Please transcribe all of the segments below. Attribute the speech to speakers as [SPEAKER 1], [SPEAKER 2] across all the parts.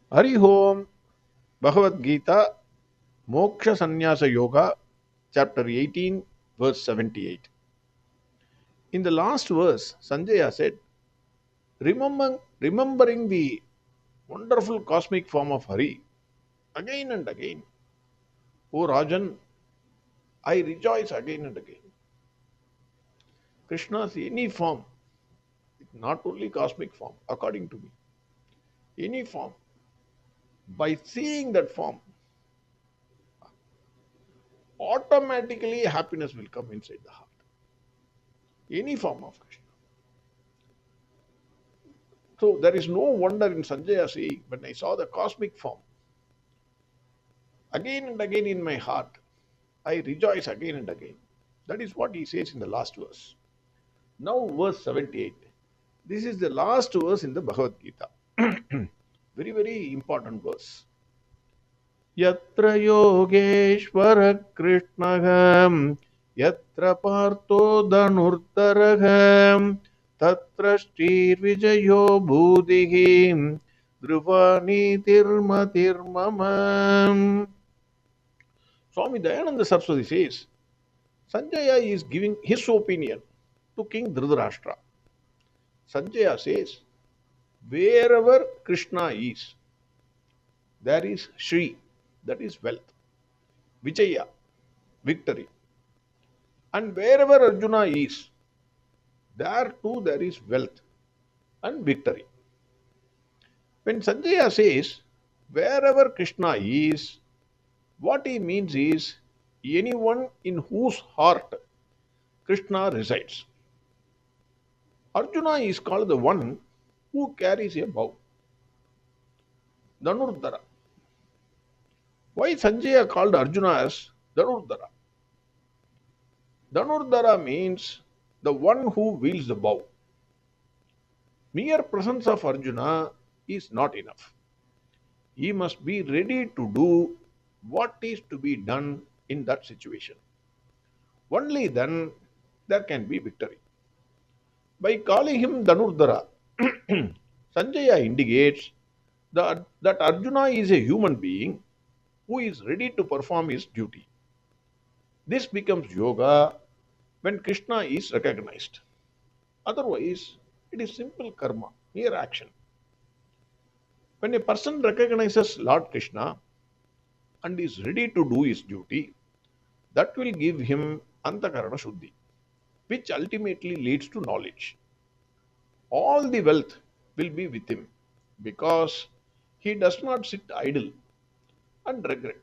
[SPEAKER 1] Hari Om, Bhagavad Gita, Moksha Sannyasa Yoga, chapter 18, verse 78. In the last verse, Sanjaya said, remembering the wonderful cosmic form of Hari again and again, O Rajan, I rejoice again and again. Krishna's any form, not only cosmic form, according to me, any form, by seeing that form, automatically happiness will come inside the heart. Any form of Krishna. So there is no wonder in Sanjaya saying, when I saw the cosmic form, again and again in my heart, I rejoice again and again. That is what he says in the last verse. Now, verse 78. This is the last verse in the Bhagavad Gita. Very, very important verse. Yatra Yogeshwara Krishnagam Yatra Partho Dhanurtaragam Tatra Shri Vijayo Budhihim Dhruvani Tirmatirmamam. Swami Dayananda Saraswati says, Sanjaya is giving his opinion to King Dhritarashtra. Sanjaya says, wherever Krishna is, there is Shri, that is wealth, Vijaya, victory. And wherever Arjuna is, there too there is wealth and victory. When Sanjaya says, wherever Krishna is, what he means is anyone in whose heart Krishna resides. Arjuna is called the one who carries a bow. Dhanurdhara. Why Sanjaya called Arjuna as Dhanurdhara? Dhanurdhara means the one who wields the bow. Mere presence of Arjuna is not enough. He must be ready to do what is to be done in that situation. Only then there can be victory. By calling him Dhanurdhara, Sanjaya indicates that Arjuna is a human being who is ready to perform his duty. This becomes yoga when Krishna is recognized. Otherwise, it is simple karma, mere action. When a person recognizes Lord Krishna and is ready to do his duty, that will give him Antakarana Shuddhi, which ultimately leads to knowledge. All the wealth will be with him because he does not sit idle and regret.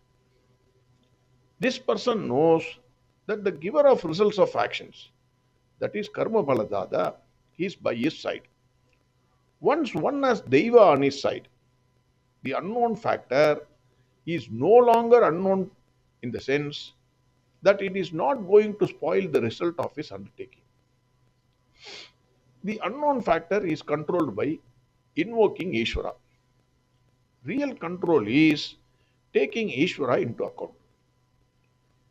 [SPEAKER 1] This person knows that the giver of results of actions, that is Karma Baladada, is by his side. Once one has Deva on his side, the unknown factor is no longer unknown in the sense that it is not going to spoil the result of his undertaking. The unknown factor is controlled by invoking Ishvara. Real control is taking Ishvara into account.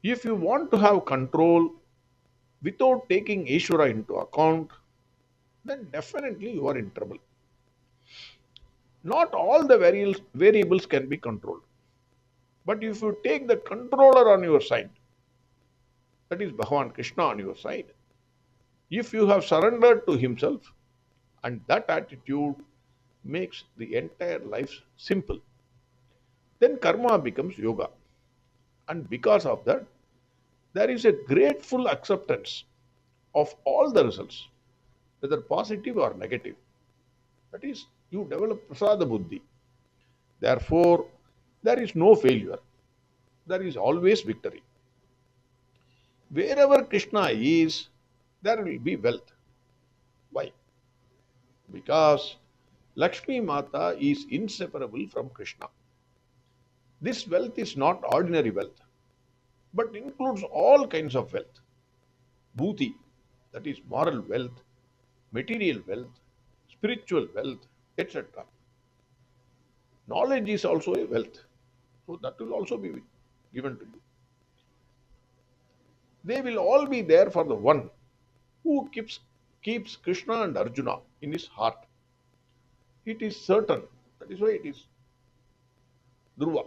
[SPEAKER 1] If you want to have control without taking Ishvara into account, then definitely you are in trouble. Not all the variables can be controlled. But if you take the controller on your side, that is Bhagavan Krishna on your side, if you have surrendered to himself, and that attitude makes the entire life simple, then karma becomes yoga. And because of that, there is a grateful acceptance of all the results, whether positive or negative. That is, you develop prasada buddhi. Therefore, there is no failure. There is always victory. Wherever Krishna is, there will be wealth. Why? Because Lakshmi Mata is inseparable from Krishna. This wealth is not ordinary wealth, but includes all kinds of wealth. Bhuti, that is moral wealth, material wealth, spiritual wealth, etc. Knowledge is also a wealth, so that will also be given to you. They will all be there for the one who keeps Krishna and Arjuna in his heart. It is certain. That is why it is Dhruva.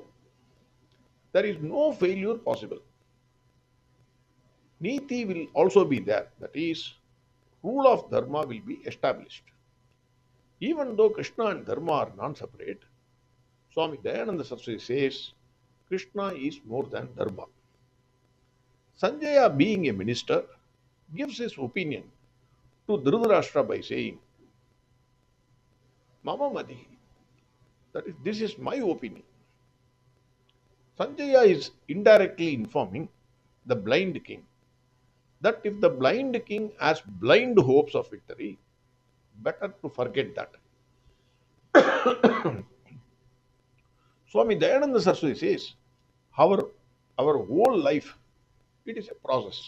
[SPEAKER 1] There is no failure possible. Niti will also be there. That is, rule of Dharma will be established. Even though Krishna and Dharma are non-separate, Swami Dayananda Saraswati says Krishna is more than Dharma. Sanjaya, being a minister, gives his opinion to Dhritarashtra by saying, Mama Madi, that is, this is my opinion. Sanjaya is indirectly informing the blind king that if the blind king has blind hopes of victory, better to forget that. Swami Dayananda Saraswati says, our, our whole life, it is a process.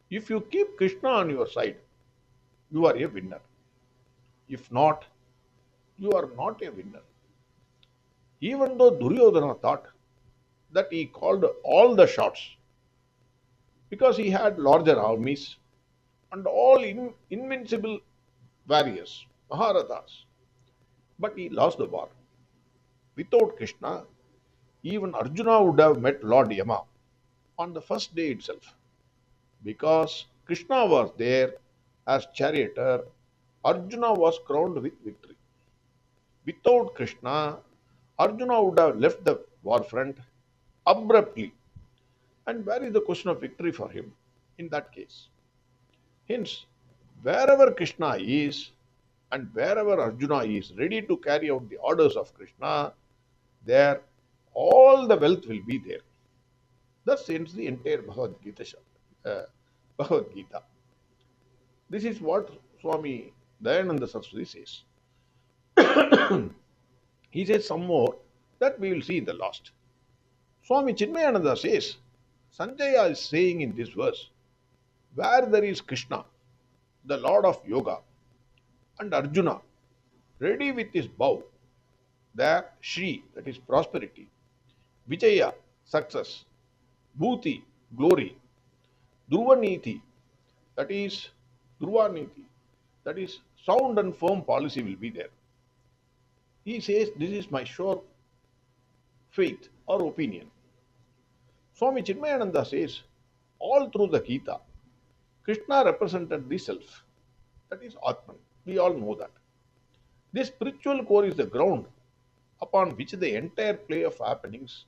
[SPEAKER 1] If you keep Krishna on your side, you are a winner. If not, you are not a winner. Even though Duryodhana thought that he called all the shots because he had larger armies and all invincible warriors, Maharathas, but he lost the war. Without Krishna, even Arjuna would have met Lord Yama on the first day itself. Because Krishna was there as charioteer, Arjuna was crowned with victory. Without Krishna, Arjuna would have left the war front abruptly. And where is the question of victory for him in that case? Hence, wherever Krishna is and wherever Arjuna is ready to carry out the orders of Krishna, there all the wealth will be there. Thus ends the entire Bhagavad Gita. This is what Swami Dayananda Saraswati says. He says some more that we will see in the last. Swami Chinmayananda says, Sanjaya is saying in this verse, where there is Krishna, the Lord of Yoga, and Arjuna, ready with his bow, there Shri, that is prosperity, Vijaya, success, Bhuti, glory, Dhruvaniti, that is Dhruvaniti, that is sound and firm policy will be there. He says, this is my sure faith or opinion. Swami Chinmayananda says, all through the Gita, Krishna represented the self, that is Atman. We all know that. This spiritual core is the ground upon which the entire play of happenings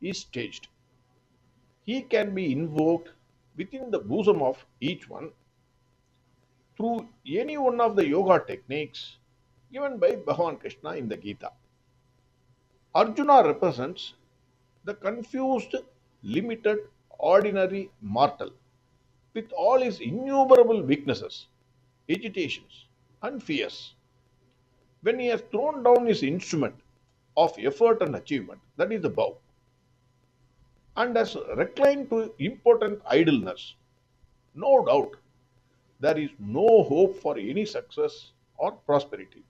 [SPEAKER 1] is staged. He can be invoked within the bosom of each one through any one of the yoga techniques given by Bhagavan Krishna in the Gita. Arjuna represents the confused, limited, ordinary mortal with all his innumerable weaknesses, agitations, and fears. When he has thrown down his instrument of effort and achievement, that is the bow, and has reclined to impotent idleness, no doubt there is no hope for any success or prosperity.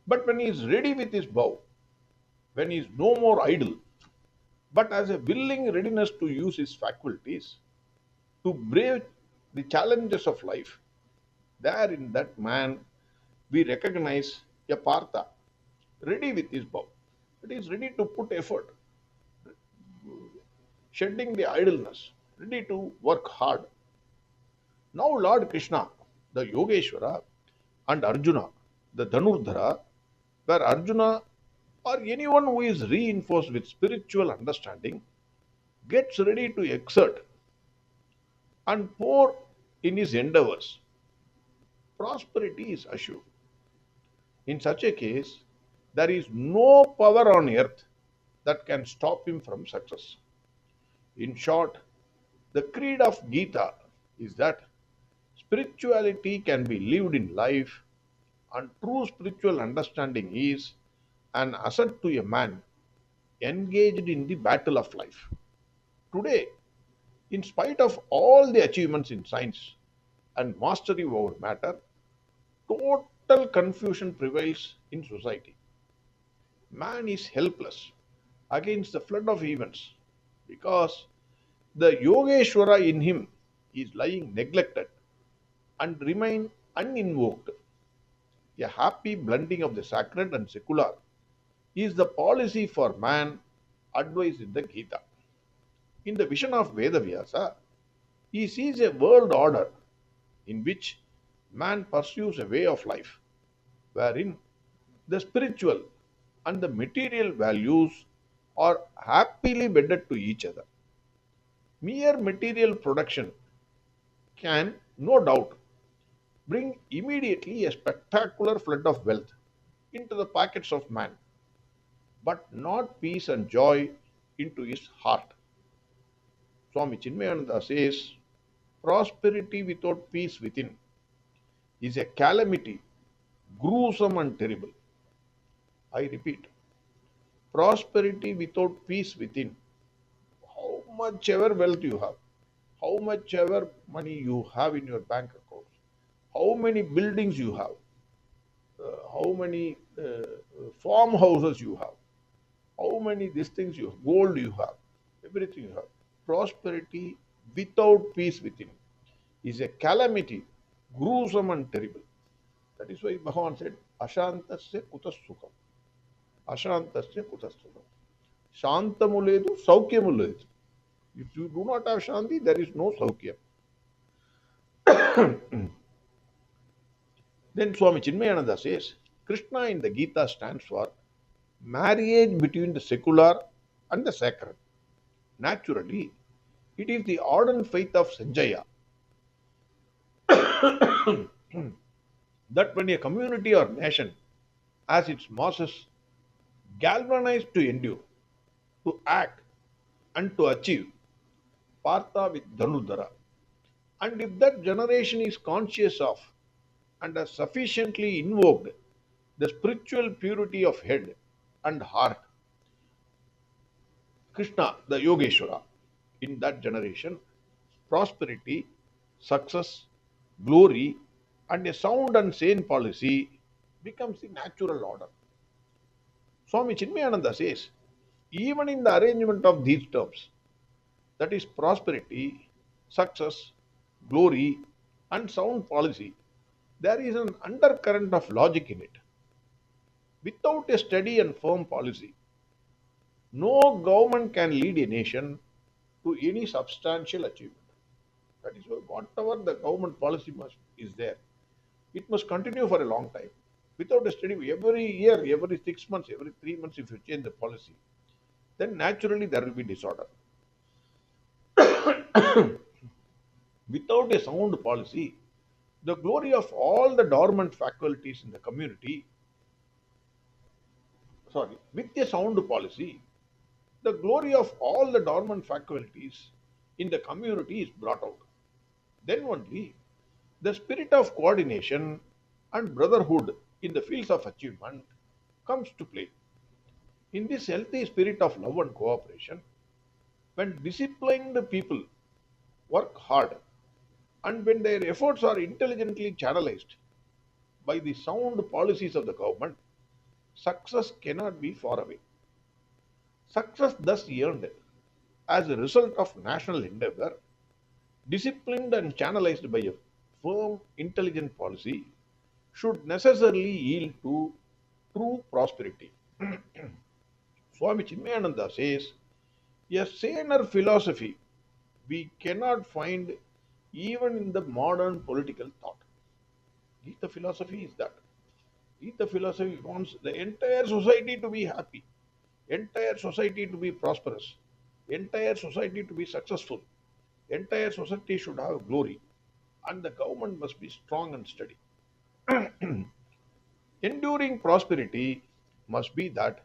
[SPEAKER 1] But when he is ready with his bow, when he is no more idle, but has a willing readiness to use his faculties to brave the challenges of life, there in that man we recognize a Partha, ready with his bow. It is ready to put effort, shedding the idleness, ready to work hard. Now Lord Krishna, the Yogeshwara, and Arjuna, the Dhanurdhara, where Arjuna or anyone who is reinforced with spiritual understanding gets ready to exert and pour in his endeavors, prosperity is assured. In such a case, there is no power on earth that can stop him from success. In short, the creed of Gita is that spirituality can be lived in life, and true spiritual understanding is an asset to a man engaged in the battle of life. Today, in spite of all the achievements in science and mastery over matter, total confusion prevails in society. Man is helpless against the flood of events because the Yogeshwara in him is lying neglected and remain uninvoked. A happy blending of the sacred and secular is the policy for man advised in the Gita. In the vision of Vedavyasa, he sees a world order in which man pursues a way of life wherein the spiritual and the material values are happily wedded to each other. Mere material production can, no doubt, bring immediately a spectacular flood of wealth into the pockets of man, but not peace and joy into his heart. Swami Chinmayananda says, prosperity without peace within is a calamity, gruesome and terrible. I repeat, prosperity without peace within, how much ever wealth you have, how much ever money you have in your bank accounts, how many buildings you have, how many farmhouses you have, how many these things you have, gold you have, everything you have. Prosperity without peace within is a calamity, gruesome and terrible. That is why Bhagavan said, Ashantasya kutas sukham. Ashantasya kutas sukham. Shantamu ledu, saukyamu ledu. If you do not have Shanti, there is no Saukyam. Then Swami Chinmayananda says, Krishna in the Gita stands for marriage between the secular and the sacred. Naturally, it is the ardent faith of Sanjaya that when a community or nation has its masses galvanized to endure, to act, and to achieve, Partha with Dhanudhara, and if that generation is conscious of and has sufficiently invoked the spiritual purity of head and heart, Krishna, the Yogeshwara, in that generation, prosperity, success, glory, and a sound and sane policy becomes the natural order. Swami Chinmayananda says, even in the arrangement of these terms, that is prosperity, success, glory, and sound policy, there is an undercurrent of logic in it. Without a steady and firm policy, no government can lead a nation to any substantial achievement. That is why whatever the government policy must is there, it must continue for a long time. Without a steady, every year, every 6 months, every 3 months, if you change the policy, then naturally there will be disorder. Without a sound policy, the glory of all the dormant faculties in the community, sorry, with a sound policy, the glory of all the dormant faculties in the community is brought out. Then only the spirit of coordination and brotherhood in the fields of achievement comes to play. In this healthy spirit of love and cooperation, when disciplined people work hard and when their efforts are intelligently channelized by the sound policies of the government, success cannot be far away. Success thus earned as a result of national endeavor, disciplined and channelized by a firm, intelligent policy, should necessarily yield to true prosperity. Swami Chinmayananda says, a saner philosophy we cannot find even in the modern political thought. Gita philosophy is that. Gita philosophy wants the entire society to be happy, entire society to be prosperous, entire society to be successful, entire society should have glory, and the government must be strong and steady. Enduring prosperity must be that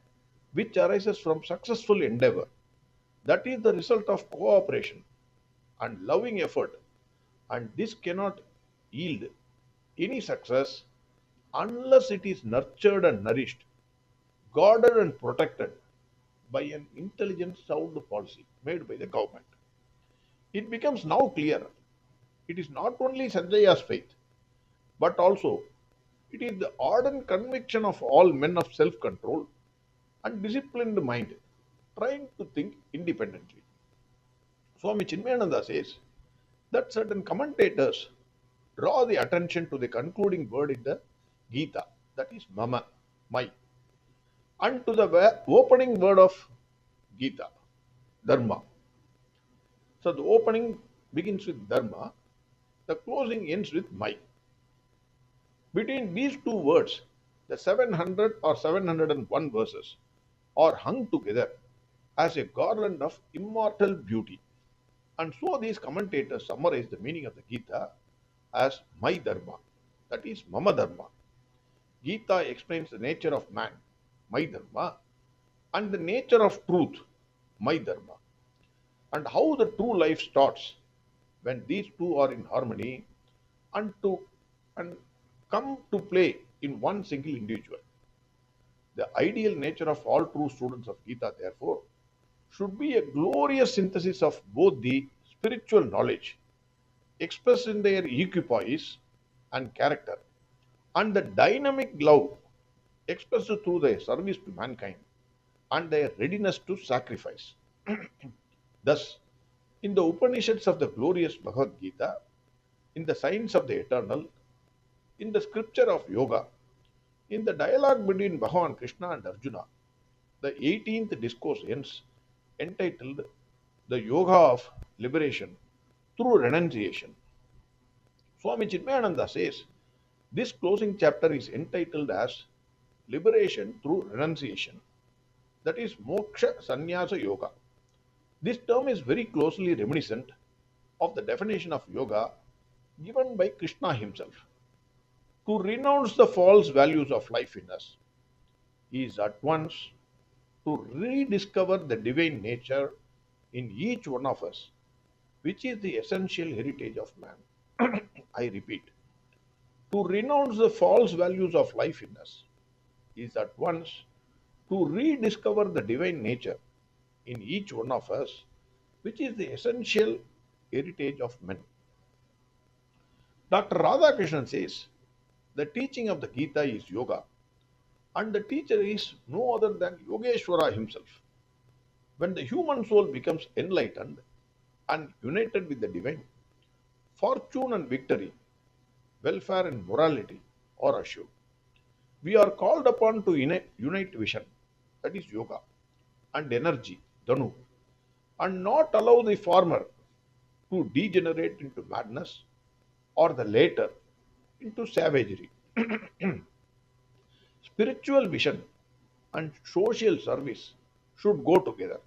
[SPEAKER 1] which arises from successful endeavor. That is the result of cooperation and loving effort, and this cannot yield any success unless it is nurtured and nourished, guarded and protected by an intelligent sound policy made by the government. It becomes now clear it is not only Sanjaya's faith, but also it is the ardent conviction of all men of self control and disciplined mind trying to think independently. Swami Chinmayananda says that certain commentators draw the attention to the concluding word in the Gita, that is mama, my. And to the opening word of Gita, Dharma. So the opening begins with Dharma, the closing ends with Mai. Between these two words, the 700 or 701 verses are hung together as a garland of immortal beauty. And so these commentators summarize the meaning of the Gita as My Dharma, that is Mama Dharma. Gita explains the nature of man, My Dharma, and the nature of truth, My Dharma, and how the true life starts when these two are in harmony and to and come to play in one single individual. The ideal nature of all true students of Gita, therefore, should be a glorious synthesis of both the spiritual knowledge expressed in their equipoise and character and the dynamic love expressed through their service to mankind and their readiness to sacrifice. Thus, in the Upanishads of the glorious Bhagavad Gita, in the science of the eternal, in the scripture of yoga, in the dialogue between Bhagavan Krishna and Arjuna, the 18th discourse ends entitled The Yoga of Liberation Through Renunciation. Swami Chinmayananda says this closing chapter is entitled as Liberation Through Renunciation, that is Moksha Sannyasa Yoga. This term is very closely reminiscent of the definition of yoga given by Krishna himself. To renounce the false values of life in us is at once to rediscover the divine nature in each one of us, which is the essential heritage of man. I repeat, to renounce the false values of life in us is at once to rediscover the divine nature in each one of us, which is the essential heritage of men. Dr. Radhakrishnan says the teaching of the Gita is yoga, and the teacher is no other than Yogeshwara himself. When the human soul becomes enlightened and united with the divine, fortune and victory, welfare and morality are assured. We are called upon to unite vision, that is yoga, and energy, dhanu, and not allow the former to degenerate into madness or the latter into savagery. Spiritual vision and social service should go together.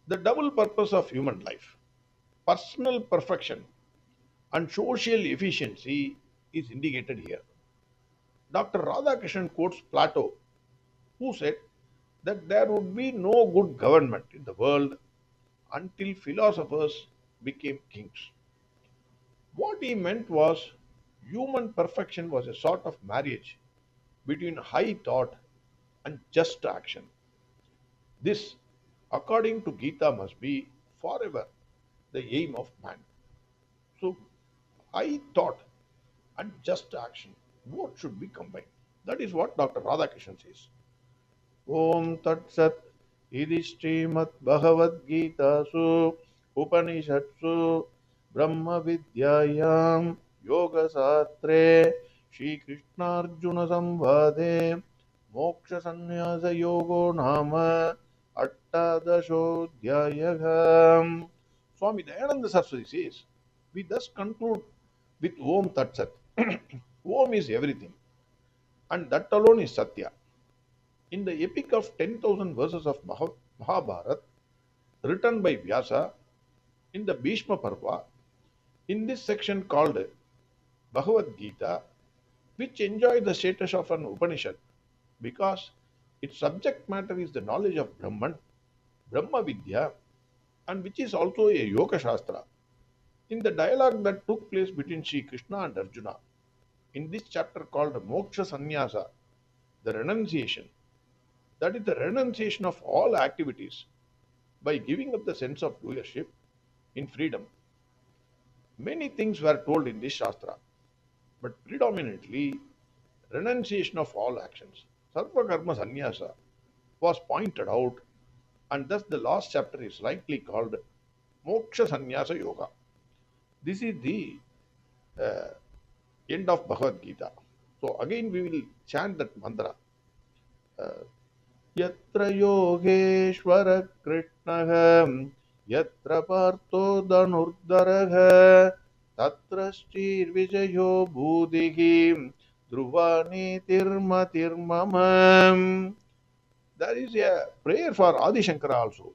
[SPEAKER 1] The double purpose of human life, personal perfection and social efficiency, is indicated here. Dr. Radhakrishnan quotes Plato, who said that there would be no good government in the world until philosophers became kings. What he meant was human perfection was a sort of marriage between high thought and just action. This, according to Gita, must be forever the aim of man. So, high thought and just action, both should be combined. That is what Dr. Radhakrishnan says. Om Tat Sat Idi Srimad Bhagavad Gita Su Upanishatsu Brahma Vidyayam Yoga Satre Shri Krishna Arjuna Samvade Moksha Sannyasa Yogo Nama Attadashodhyayagam. Swami Dayananda Saraswati says, we thus conclude with Om Tat Sat. Om is everything, and that alone is Satya. In the epic of 10,000 verses of Mahabharata, written by Vyasa in the Bhishma Parva, in this section called Bhagavad Gita, which enjoys the status of an Upanishad because its subject matter is the knowledge of Brahman, Brahma Vidya, and which is also a Yoga Shastra. In the dialogue that took place between Sri Krishna and Arjuna, in this chapter called Moksha Sannyasa, the renunciation, that is the renunciation of all activities by giving up the sense of doership in freedom. Many things were told in this Shastra, but predominantly renunciation of all actions. Sarva Karma Sannyasa was pointed out, and thus the last chapter is likely called Moksha Sannyasa Yoga. This is the uh, end of Bhagavad Gita. So again we will chant that mantra. Uh, यत्र योगेश्वर कृष्णः यत्र पार्थो धनुर्धरः तत्र श्रीर्विजयो भूतिः Dhruva नीतिर्मतिर्मम. There is a prayer for Adi Shankara also.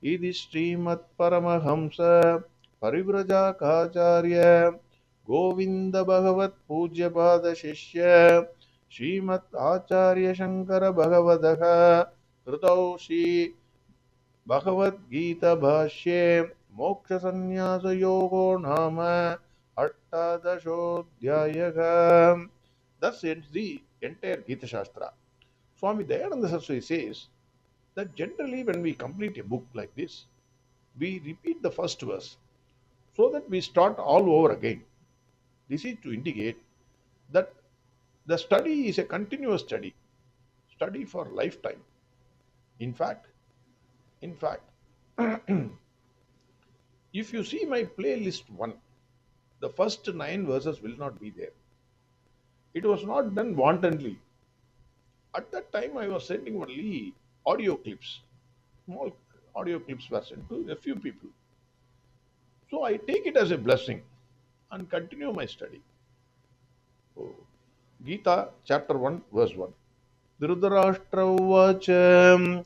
[SPEAKER 1] Idi Srimat Paramahamsa Parivrajakaacharya Govinda Bhagavat Pujya Pada Shishya Srimat Acharya Shankara Bhagavadaha Krutau Shri Bhagavad Gita Bhashye Moksha Sannyasa Yogo Nama Attadashodhyayaha. Thus ends the entire Gita Shastra. Swami Dayananda Saraswati says that generally when we complete a book like this, we repeat the first verse so that we start all over again. This is to indicate that the study is a continuous study, study for lifetime. In fact, in fact, if you see my playlist one, the first 9 verses will not be there. It was not done wantonly. At that time, I was sending only audio clips. Small audio clips were sent to a few people. So I take it as a blessing and continue my study. Oh. Gita chapter 1 verse 1. Dhritarashtra uvacha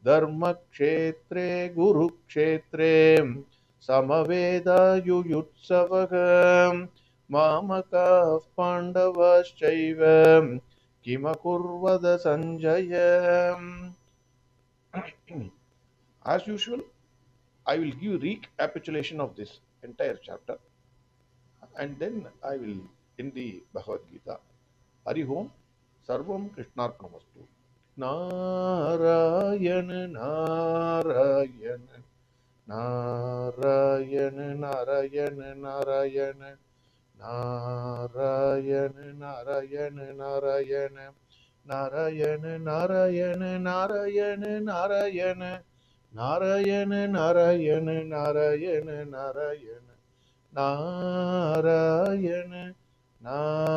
[SPEAKER 1] dharmakshetre gurukshetre samaveda yuyutsavah mamakaः pandavaschaiva kimakurvada Sanjaya. As usual, I will give recapitulation of this entire chapter and then I will in the Bhagavad Gita. Hari Om, Sarvam Krishnarpanamastu. Narayana, Narayana, Narayana, Narayana, Narayana, Narayana, Narayana, Narayana, Narayana, Narayana, Narayana, Narayana, Narayana, Narayana, Narayana, Narayana, Narayana, Narayana.